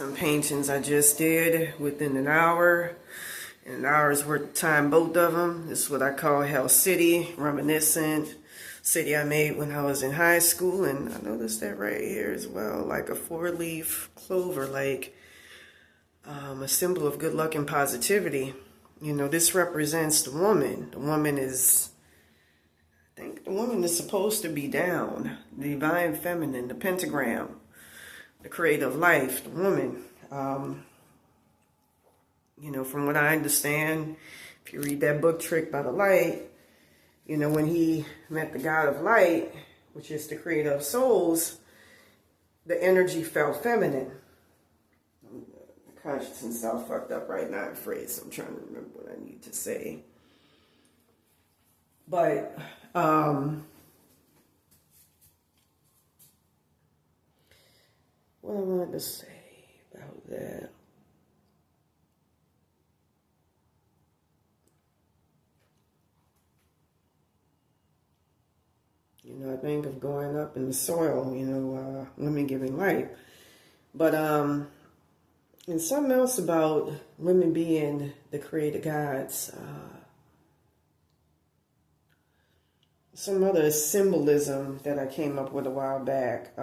Some paintings I just did within an hour. An hour's worth of time, both of them. This is what I call Hell City, reminiscent city I made when I was in high school. And I noticed that right here as well, like a 4-leaf clover, like a symbol of good luck and positivity. You know, this represents the woman. The woman is, I think the woman is supposed to be down. The divine feminine, the pentagram, the creative life, the woman. You know, from what I understand, if you read that book, Tricked by the Light, you know, when he met the God of Light, which is the creator of souls, the energy felt feminine. The consciousness is all fucked up right now, I'm afraid, so I'm trying to remember what I need to say. But, what I wanted to say about that. You know, I think of going up in the soil, you know, women giving life. But, and something else about women being the created gods. Some other symbolism that I came up with a while back.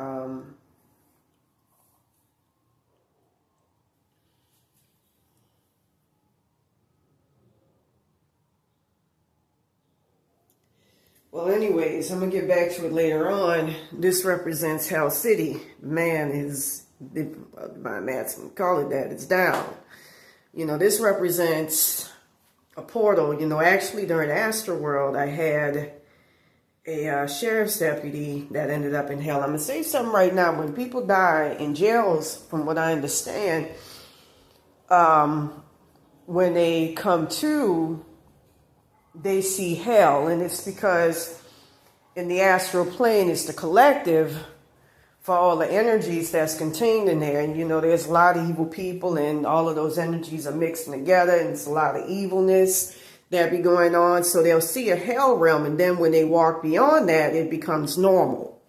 Well, anyways, I'm going to get back to it later on. This represents Hell City. Man is, my maths call it that, it's down. You know, this represents a portal. You know, actually during Astroworld, I had a sheriff's deputy that ended up in hell. I'm going to say something right now. When people die in jails, from what I understand, when they come to, they see hell, and it's because in the astral plane it's the collective for all the energies that's contained in there. And you know, there's a lot of evil people, and all of those energies are mixing together, and it's a lot of evilness that be going on. So they'll see a hell realm, and then when they walk beyond that, it becomes normal.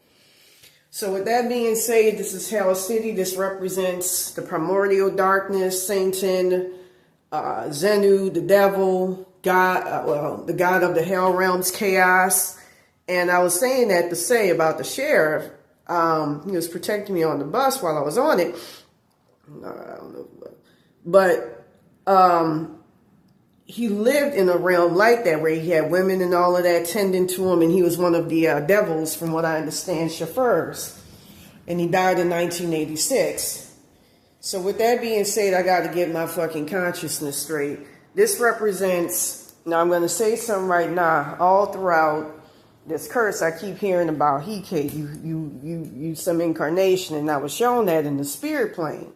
So with that being said, this is Hell City. This represents the primordial darkness, Satan, Zenu, the devil, God, the God of the hell realms, chaos. And I was saying that to say about the sheriff. He was protecting me on the bus while I was on it. I don't know. But he lived in a realm like that where he had women and all of that tending to him. And he was one of the devils, from what I understand, chauffeurs. And he died in 1986. So with that being said, I got to get my fucking consciousness straight. This represents, now I'm going to say something right now, all throughout this curse I keep hearing about, you some incarnation, and I was shown that in the spirit plane.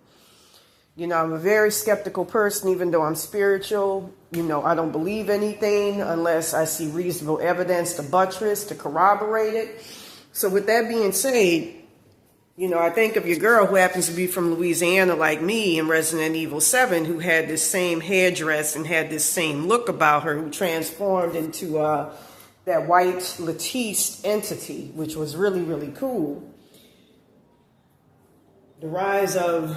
You know, I'm a very skeptical person, even though I'm spiritual. You know, I don't believe anything unless I see reasonable evidence to buttress, to corroborate it. So with that being said, you know, I think of your girl who happens to be from Louisiana like me in Resident Evil 7, who had this same hairdress and had this same look about her, who transformed into that white Latisse entity, which was really, really cool. The rise of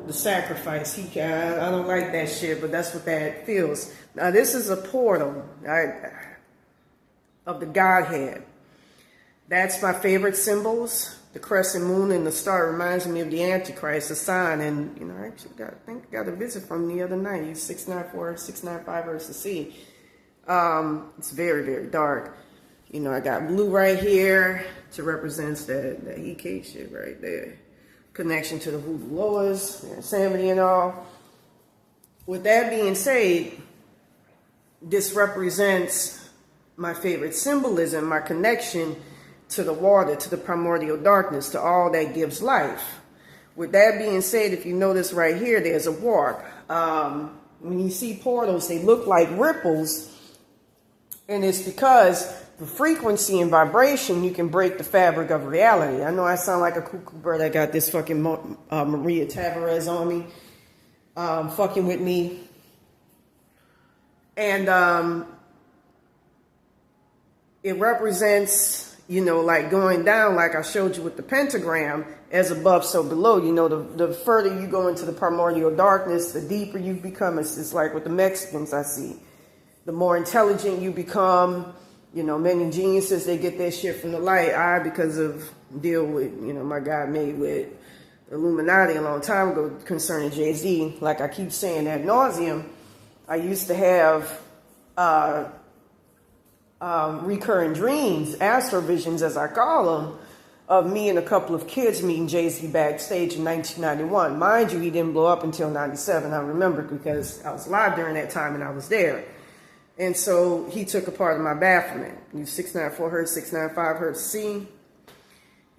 the sacrifice. I don't like that shit, but that's what that feels. Now, this is a portal of the Godhead. That's my favorite symbols. The crescent moon and the star reminds me of the Antichrist, the sign. And, you know, I actually got a visit from the other night. 694, 695 versus C. It's very, very dark. You know, I got blue right here to represent that EK shit right there. Connection to the Voodoo Lords, the insanity and all. With that being said, this represents my favorite symbolism, my connection to the water, to the primordial darkness, to all that gives life. With that being said, if you notice right here, there's a warp. When you see portals, they look like ripples. And it's because the frequency and vibration, you can break the fabric of reality. I know I sound like a cuckoo bird. I got this fucking Maria Tavares on me, fucking with me. And it represents like going down, like I showed you with the pentagram, as above, so below. The further you go into the primordial darkness, the deeper you become. It's like with the Mexicans I see. The more intelligent you become, many geniuses, they get their shit from the light. Because of deal with, my God made with Illuminati a long time ago concerning Jay-Z, like I keep saying ad nauseum, I used to have recurring dreams, astrovisions as I call them, of me and a couple of kids meeting Jay-Z backstage in 1991. Mind you, he didn't blow up until 97. I remember because I was live during that time and I was there. And so he took a part of my bafflement. Use 694 hertz, 695 hertz C.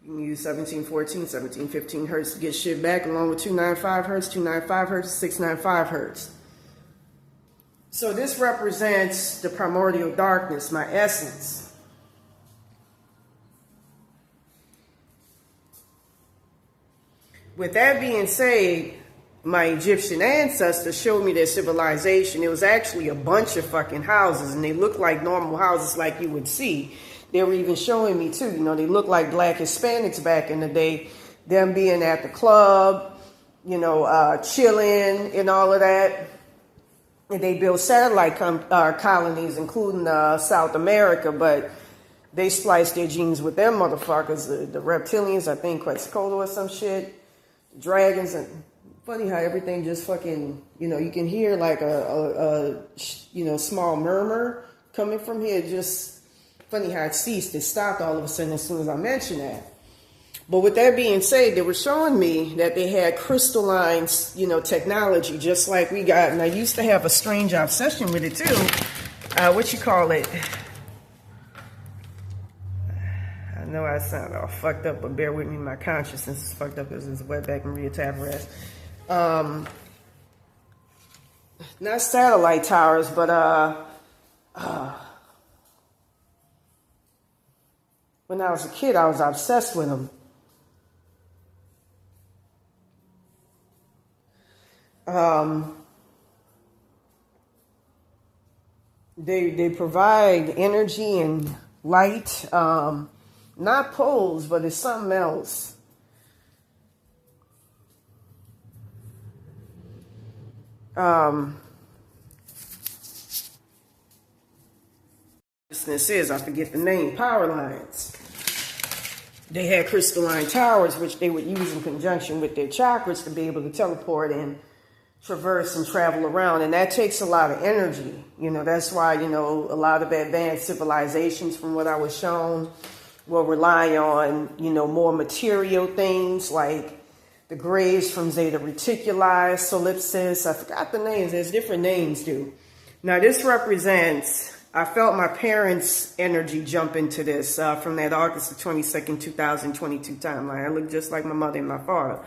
You can use 1714, 1715 hertz to get shit back, along with 295 hertz, 295 hertz, 695 hertz. So this represents the primordial darkness, my essence. With that being said, my Egyptian ancestors showed me their civilization. It was actually a bunch of fucking houses, and they looked like normal houses like you would see. They were even showing me too, they looked like black Hispanics back in the day, them being at the club, chilling and all of that. And they built satellite colonies, including South America, but they spliced their genes with them motherfuckers, the reptilians, I think Quetzalcoatl or some shit, dragons, and funny how everything just fucking, you can hear like a small murmur coming from here. Just funny how it ceased. It stopped all of a sudden as soon as I mentioned that. But with that being said, they were showing me that they had crystalline, technology, just like we got. And I used to have a strange obsession with it too. I know I sound all fucked up, but bear with me. My consciousness is fucked up because it's wetback Maria Tavares. Not satellite towers, but when I was a kid, I was obsessed with them. They provide energy and light, not poles, but it's something else. This is, I forget the name, power lines. They had crystalline towers, which they would use in conjunction with their chakras to be able to teleport and traverse and travel around. And that takes a lot of energy. That's why, a lot of advanced civilizations, from what I was shown, will rely on, more material things like the graves from Zeta Reticuli, solipsis. I forgot the names. There's different names, too. Now, this represents, I felt my parents' energy jump into this from that August the 22nd, 2022 timeline. I look just like my mother and my father.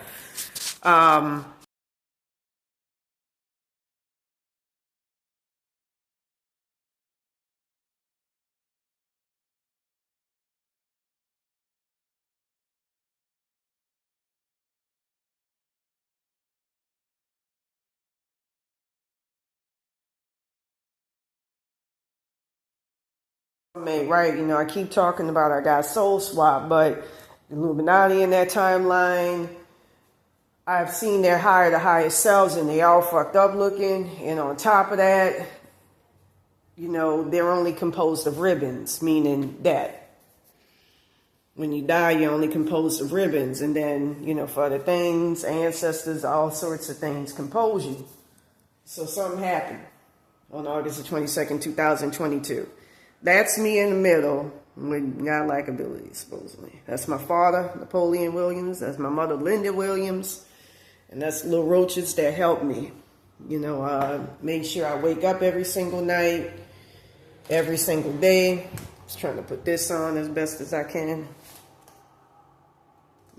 Right, I keep talking about I got soul swap, but the Illuminati in that timeline, I've seen their higher to highest selves, and they all fucked up looking. And on top of that, they're only composed of ribbons, meaning that when you die, you're only composed of ribbons. And then, for other things, ancestors, all sorts of things compose you. So something happened on August the 22nd, 2022. That's me in the middle with godlike abilities, supposedly. That's my father, Napoleon Williams. That's my mother, Linda Williams. And that's little roaches that help me. Make sure I wake up every single night, every single day. Just trying to put this on as best as I can.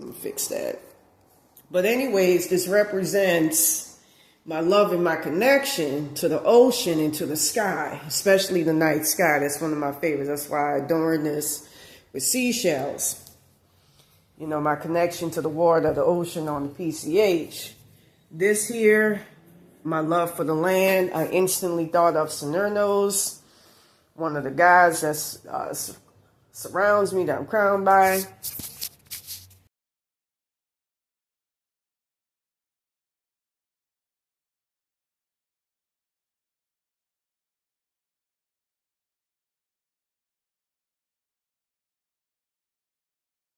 Let me fix that. But anyways, this represents my love and my connection to the ocean and to the sky, especially the night sky. That's one of my favorites. That's why I adorn this with seashells. My connection to the water, the ocean on the PCH. This here, my love for the land. I instantly thought of Saturnos, one of the guys that's surrounds me, that I'm crowned by.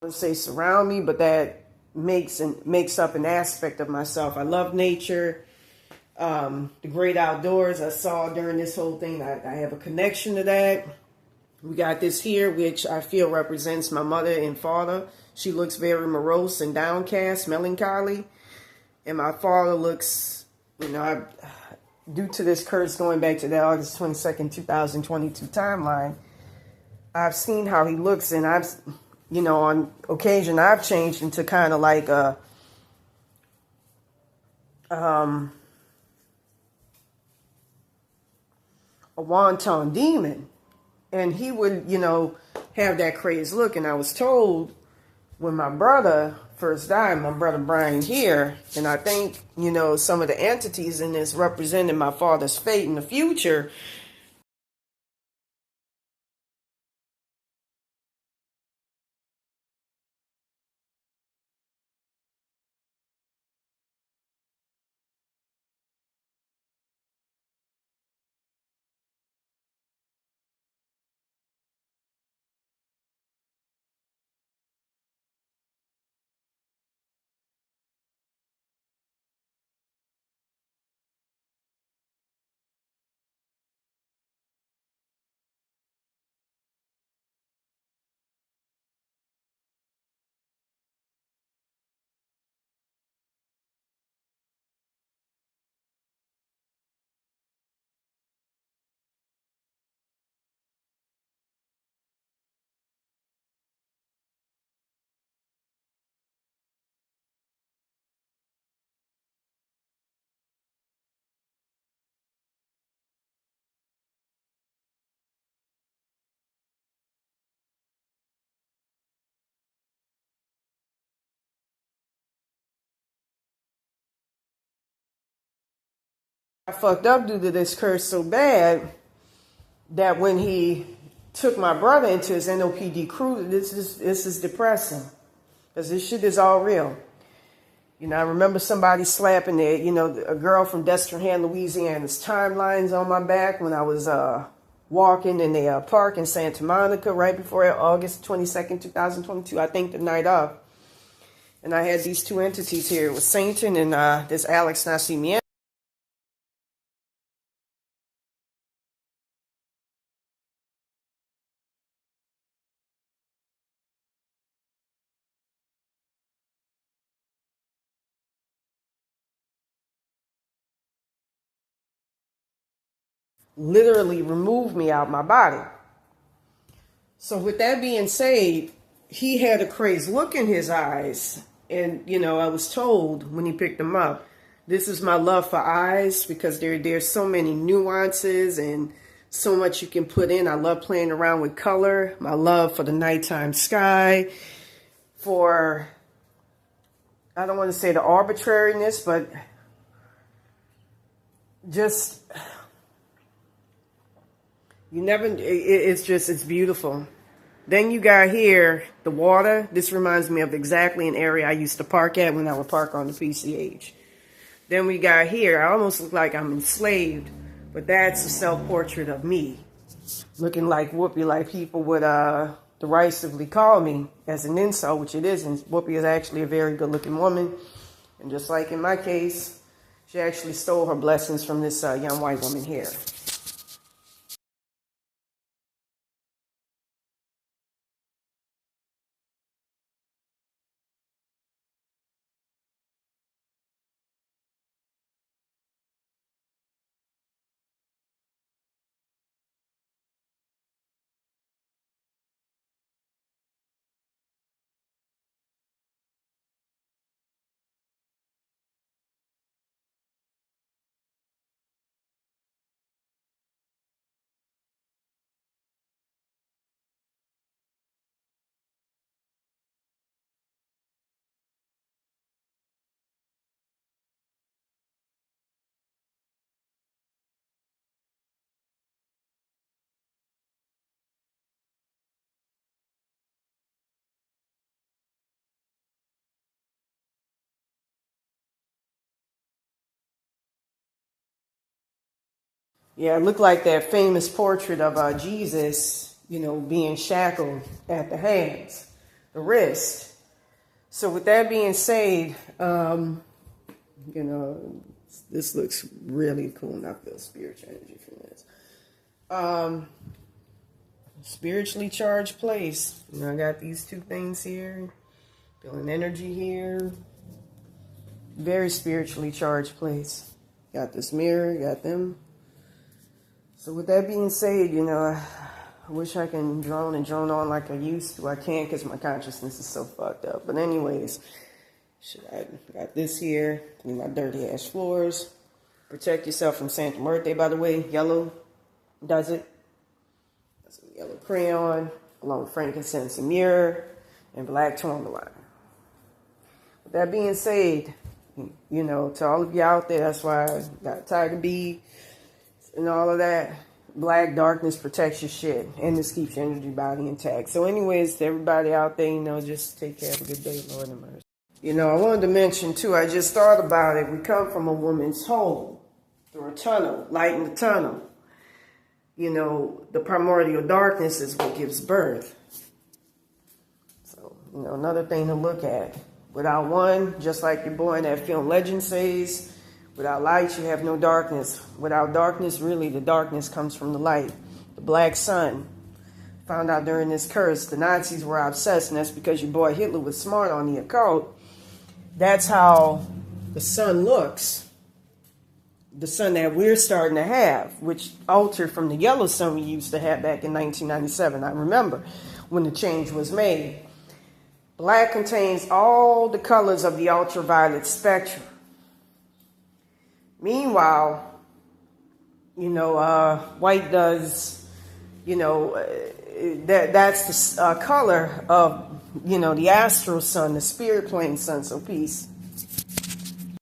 I would say surround me, but that makes up an aspect of myself. I love nature, the great outdoors. I saw during this whole thing, I have a connection to that. We got this here, which I feel represents my mother and father. She looks very morose and downcast, melancholy. And my father looks, due to this curse going back to the August 22nd, 2022 timeline, I've seen how he looks, and on occasion, I've changed into kind of like a wanton demon. And he would, have that crazed look. And I was told when my brother first died, my brother Brian here, and I think, some of the entities in this represented my father's fate in the future. I fucked up due to this curse so bad that when he took my brother into his NOPD crew, this is depressing, because this shit is all real. I remember somebody slapping a girl from Destrehan, Louisiana's timelines on my back when I was walking in a park in Santa Monica right before August 22nd, 2022, I think the night of. And I had these two entities here. It was Satan and this Alex Nascimento. Literally removed me out my body. So with that being said, he had a crazed look in his eyes. And, I was told when he picked them up, this is my love for eyes, because there's so many nuances and so much you can put in. I love playing around with color. My love for the nighttime sky, for, I don't want to say the arbitrariness, but just, it's beautiful. Then you got here, the water. This reminds me of exactly an area I used to park at when I would park on the PCH. Then we got here, I almost look like I'm enslaved, but that's a self-portrait of me. Looking like Whoopi, like people would derisively call me as an insult, which it isn't. Whoopi is actually a very good-looking woman. And just like in my case, she actually stole her blessings from this young white woman here. Yeah, it looked like that famous portrait of Jesus, being shackled at the hands, the wrist. So with that being said, this looks really cool, and I feel spiritual energy from this. Spiritually charged place. I got these two things here. Feeling energy here. Very spiritually charged place. Got this mirror, got them. So with that being said, I wish I can drone on like I used to. I can't because my consciousness is so fucked up. But anyways, I got this here. Clean my dirty ass floors. Protect yourself from Santa Muerte, by the way. Yellow does it. That's a yellow crayon, along with frankincense and myrrh, and black tourmaline. With that being said, to all of you out there, that's why I got Tiger Bee and all of that. Black darkness protects your shit, and this keeps your energy body intact. So anyways, to everybody out there, just take care. Have a good day, Lord and mercy. I wanted to mention too, I just thought about it. We come from a woman's home through a tunnel, light in the tunnel. The primordial darkness is what gives birth. So, another thing to look at. Without one, just like your boy in that film Legend says, without light, you have no darkness. Without darkness, really, the darkness comes from the light. The black sun. Found out during this curse, the Nazis were obsessed, and that's because your boy Hitler was smart on the occult. That's how the sun looks. The sun that we're starting to have, which altered from the yellow sun we used to have back in 1997. I remember when the change was made. Black contains all the colors of the ultraviolet spectrum. Meanwhile, white does, that's the color of, the astral sun, the spirit plane sun. So peace.